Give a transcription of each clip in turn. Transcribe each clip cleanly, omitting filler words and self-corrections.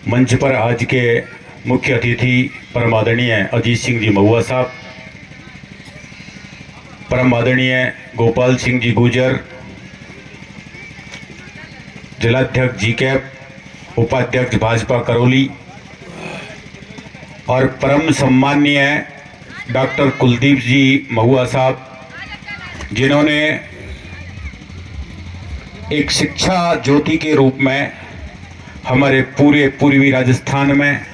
मंच पर आज के मुख्य अतिथि परम आदरणीय अजीत सिंह जी महुआ साहब, परम आदरणीय गोपाल सिंह जी गुजर, जिलाध्यक्ष जी कैप, उपाध्यक्ष भाजपा करौली और परम सम्माननीय डॉक्टर कुलदीप जी महुआ साहब, जिन्होंने एक शिक्षा ज्योति के रूप में हमारे पूरे पूर्वी राजस्थान में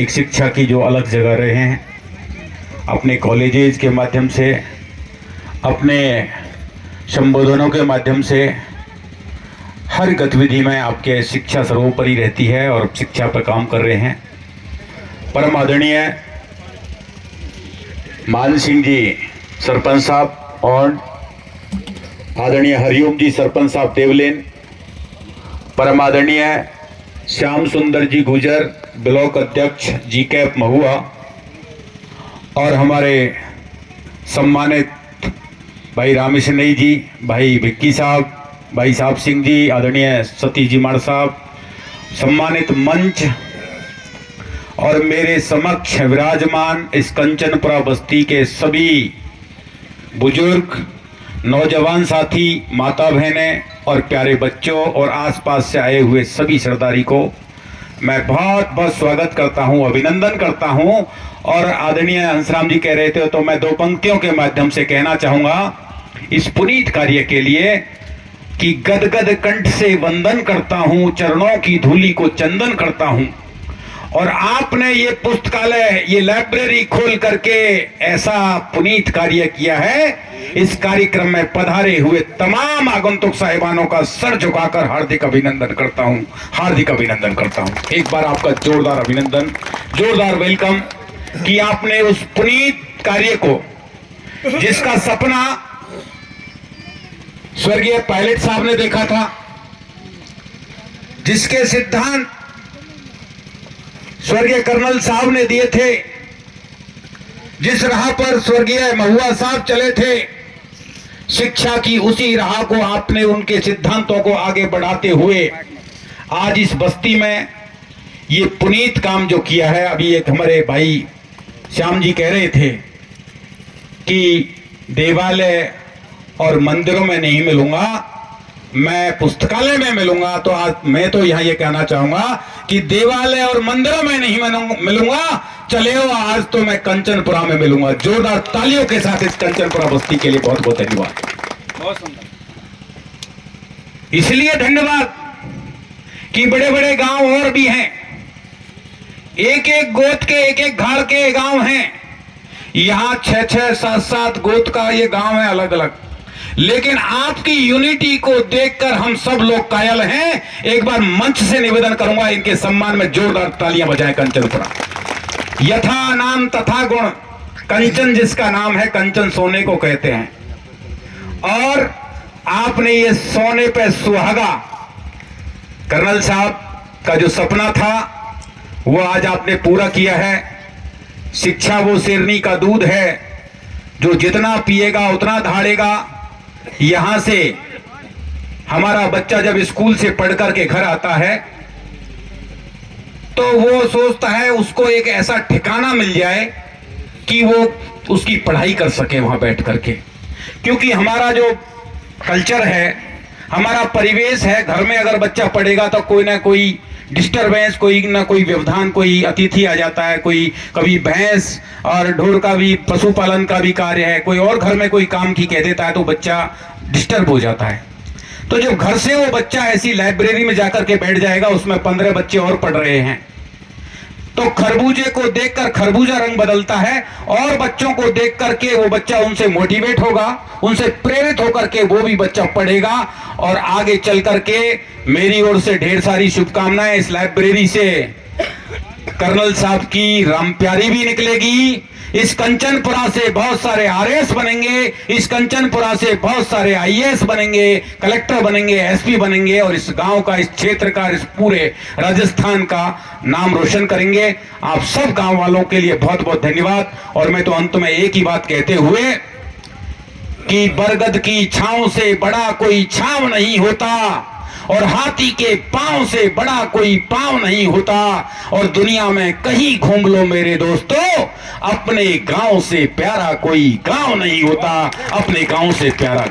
एक शिक्षा की जो अलग जगह रहे हैं, अपने कॉलेजेस के माध्यम से, अपने संबोधनों के माध्यम से हर गतिविधि में आपके शिक्षा सर्वोपरि रहती है और शिक्षा पर काम कर रहे हैं। परम आदरणीय मान सिंह जी सरपंच साहब और आदरणीय हरिओम जी सरपंच साहब देवलेन, परम आदरणीय श्याम सुंदर जी गुजर ब्लॉक अध्यक्ष जी कैप महुआ और हमारे सम्मानित भाई रामेश्वरी जी, भाई विक्की साहब, भाई साहब सिंह जी, आदरणीय सतीश जी माड़ साहब, सम्मानित मंच और मेरे समक्ष विराजमान इस कंचनपुरा बस्ती के सभी बुजुर्ग, नौजवान साथी, माता बहनें और प्यारे बच्चों और आसपास से आए हुए सभी सरदारी को मैं बहुत बहुत स्वागत करता हूं, अभिनंदन करता हूं। और आदरणीय हंसराम जी कह रहे थे तो मैं दो पंक्तियों के माध्यम से कहना चाहूंगा इस पुनीत कार्य के लिए कि गदगद कंठ से वंदन करता हूं, चरणों की धूलि को चंदन करता हूं। और आपने ये पुस्तकालय, ये लाइब्रेरी खोल करके ऐसा पुनीत कार्य किया है, इस कार्यक्रम में पधारे हुए तमाम आगंतुक साहिबानों का सर झुकाकर हार्दिक अभिनंदन करता हूं, हार्दिक अभिनंदन करता हूं। एक बार आपका जोरदार अभिनंदन, जोरदार वेलकम कि आपने उस पुनीत कार्य को, जिसका सपना स्वर्गीय पायलट साहब ने देखा था, जिसके सिद्धांत स्वर्गीय कर्नल साहब ने दिए थे, जिस राह पर स्वर्गीय महुआ साहब चले थे, शिक्षा की उसी राह को आपने उनके सिद्धांतों को आगे बढ़ाते हुए आज इस बस्ती में ये पुनीत काम जो किया है। अभी एक हमारे भाई श्याम जी कह रहे थे कि देवालय और मंदिरों में नहीं मिलूंगा, मैं पुस्तकालय में मिलूंगा। तो आज मैं तो यहां ये कहना चाहूंगा कि देवालय और मंदिरों में नहीं मिलूंगा, चले हो आज तो मैं कंचनपुरा में मिलूंगा। जोरदार तालियों के साथ इस कंचनपुरा बस्ती के लिए बहुत बहुत धन्यवाद। बहुत सुंदर। इसलिए धन्यवाद कि बड़े बड़े गांव और भी हैं, एक एक गोत के, एक एक घाड़ के गांव हैं। यहां 6-6, 7-7 गोत का ये गांव है अलग अलग, लेकिन आपकी यूनिटी को देखकर हम सब लोग कायल हैं। एक बार मंच से निवेदन करूंगा इनके सम्मान में जोरदार तालियां बजाएं। कंचनपुरा यथा नाम तथा गुण, कंचन जिसका नाम है, कंचन सोने को कहते हैं। और आपने ये सोने पे सुहागा, कर्नल साहब का जो सपना था वो आज आपने पूरा किया है। शिक्षा वो शेरनी का दूध है जो जितना पिएगा उतना धाड़ेगा। यहां से हमारा बच्चा जब स्कूल से पढ़ करके घर आता है तो वो सोचता है उसको एक ऐसा ठिकाना मिल जाए कि वो उसकी पढ़ाई कर सके वहां बैठ करके। क्योंकि हमारा जो कल्चर है, हमारा परिवेश है, घर में अगर बच्चा पढ़ेगा तो कोई ना कोई डिस्टरबेंस, कोई ना कोई व्यवधान, कोई अतिथि आ जाता है, कोई कभी भैंस और ढोर का भी, पशुपालन का भी कार्य है, कोई और घर में कोई काम की कह देता है तो बच्चा डिस्टर्ब हो जाता है। तो जब घर से वो बच्चा ऐसी लाइब्रेरी में जाकर के बैठ जाएगा, उसमें 15 बच्चे और पढ़ रहे हैं, तो खरबूजे को देखकर खरबूजा रंग बदलता है और बच्चों को देख करके वो बच्चा उनसे मोटिवेट होगा, उनसे प्रेरित होकर के वो भी बच्चा पढ़ेगा और आगे चल करके मेरी ओर से ढेर सारी शुभकामनाएं। इस लाइब्रेरी से कर्नल साहब की राम प्यारी भी निकलेगी। इस कंचनपुरा से बहुत सारे आरएएस बनेंगे, इस कंचनपुरा से बहुत सारे आईएएस बनेंगे, कलेक्टर बनेंगे, एसपी बनेंगे और इस गांव का, इस क्षेत्र का, इस पूरे राजस्थान का नाम रोशन करेंगे। आप सब गांव वालों के लिए बहुत बहुत धन्यवाद। और मैं तो अंत में एक ही बात कहते हुए कि बरगद की छांव से बड़ा कोई छांव नहीं होता, और हाथी के पांव से बड़ा कोई पांव नहीं होता। और दुनिया में कहीं घूम लो मेरे दोस्तों, अपने गांव से प्यारा कोई गांव नहीं होता, अपने गांव से प्यारा